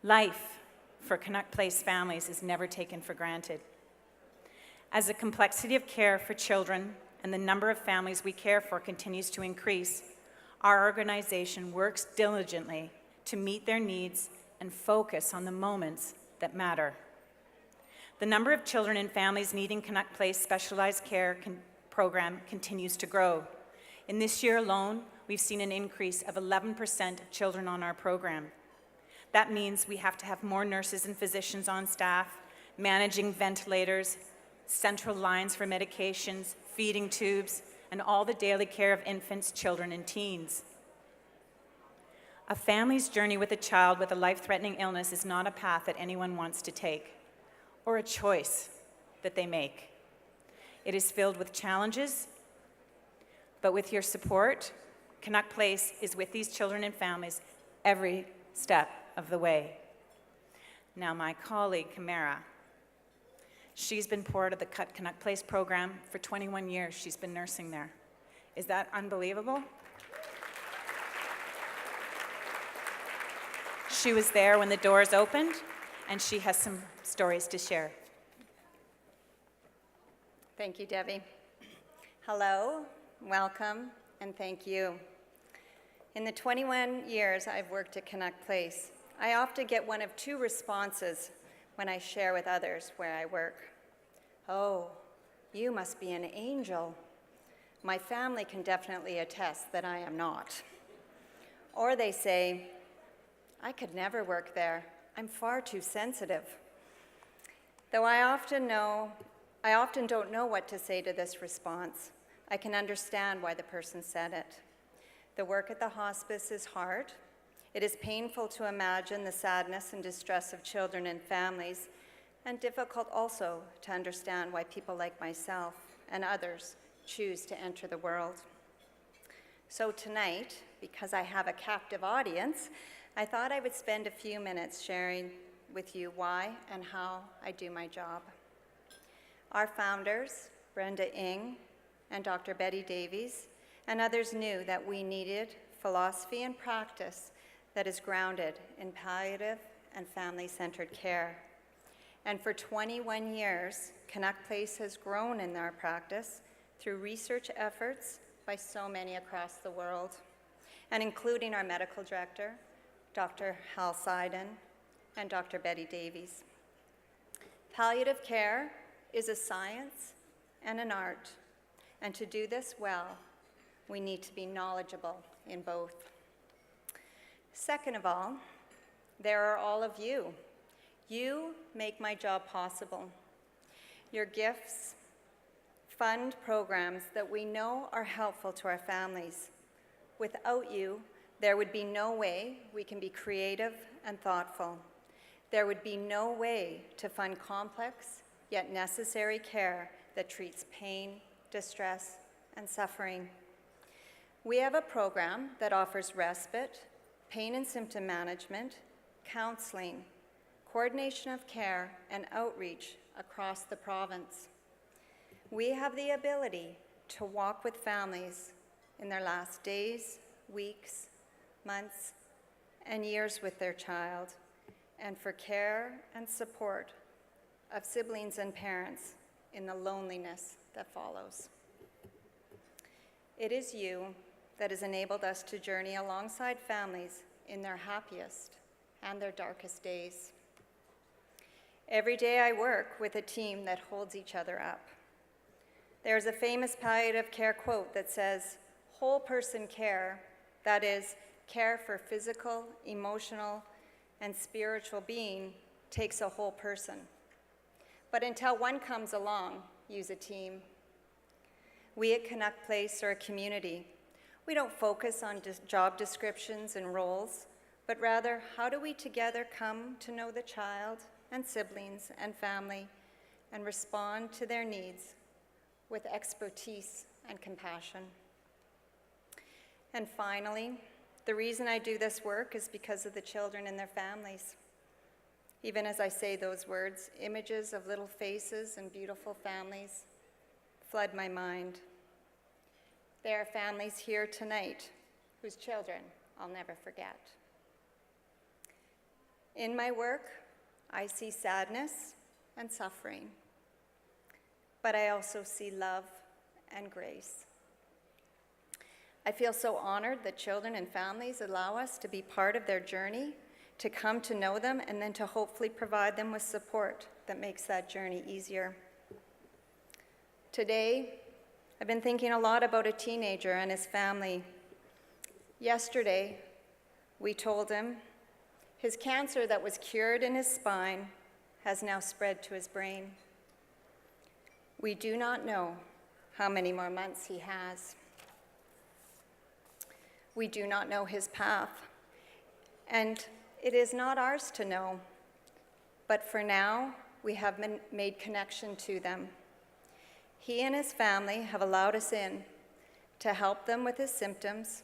Life for Canuck Place families is never taken for granted. As the complexity of care for children and the number of families we care for continues to increase, our organization works diligently to meet their needs and focus on the moments that matter. The number of children and families needing Canuck Place specialized care program continues to grow. In this year alone, we've seen an increase of 11% of children on our program. That means we have to have more nurses and physicians on staff, managing ventilators, central lines for medications, feeding tubes, and all the daily care of infants, children, and teens. A family's journey with a child with a life-threatening illness is not a path that anyone wants to take, or a choice that they make. It is filled with challenges, but with your support, Canuck Place is with these children and families every step of the way. Now, my colleague, Camara, she's been part of the Canuck Place program for 21 years. She's been nursing there. Is that unbelievable? She was there when the doors opened, and she has some stories to share. Thank you, Debbie. Hello, welcome, and thank you. In the 21 years I've worked at Canuck Place, I often get one of two responses when I share with others where I work. Oh, you must be an angel. My family can definitely attest that I am not. Or they say, I could never work there. I'm far too sensitive. Though I often don't know what to say to this response. I can understand why the person said it. The work at the hospice is hard. It is painful to imagine the sadness and distress of children and families, and difficult also to understand why people like myself and others choose to enter the world. So tonight, because I have a captive audience, I thought I would spend a few minutes sharing with you why and how I do my job. Our founders, Brenda Ing and Dr. Betty Davies, and others knew that we needed philosophy and practice that is grounded in palliative and family-centered care. And for 21 years, Canuck Place has grown in our practice through research efforts by so many across the world, and including our medical director, Dr. Hal Seiden, and Dr. Betty Davies. Palliative care is a science and an art, and to do this well, we need to be knowledgeable in both. Second of all, there are all of you. You make my job possible. Your gifts fund programs that we know are helpful to our families. Without you, there would be no way we can be creative and thoughtful. There would be no way to fund complex yet necessary care that treats pain, distress, and suffering. We have a program that offers respite, pain and symptom management, counseling, coordination of care, and outreach across the province. We have the ability to walk with families in their last days, weeks, months, and years with their child, and for care and support of siblings and parents in the loneliness that follows. It is you that has enabled us to journey alongside families in their happiest and their darkest days. Every day I work with a team that holds each other up. There's a famous palliative care quote that says, whole person care, that is, care for physical, emotional, and spiritual being, takes a whole person. But until one comes along, use a team. We at Canuck Place are a community. We don't focus on job descriptions and roles, but rather, how do we together come to know the child and siblings and family and respond to their needs with expertise and compassion. And finally, the reason I do this work is because of the children and their families. Even as I say those words, images of little faces and beautiful families flood my mind. There are families here tonight whose children I'll never forget. In my work, I see sadness and suffering, but I also see love and grace. I feel so honored that children and families allow us to be part of their journey, to come to know them, and then to hopefully provide them with support that makes that journey easier. Today, I've been thinking a lot about a teenager and his family. Yesterday, we told him his cancer that was cured in his spine has now spread to his brain. We do not know how many more months he has. We do not know his path, and it is not ours to know. But for now, we have made connection to them. He and his family have allowed us in to help them with his symptoms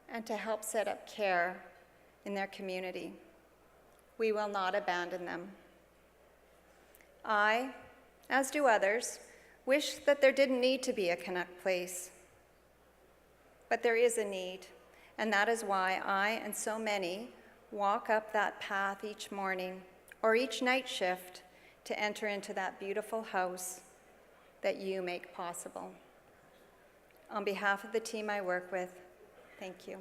and to help set up care in their community. We will not abandon them. I, as do others, wish that there didn't need to be a Canuck Place. But there is a need, and that is why I and so many walk up that path each morning or each night shift to enter into that beautiful house that you make possible. On behalf of the team I work with, thank you.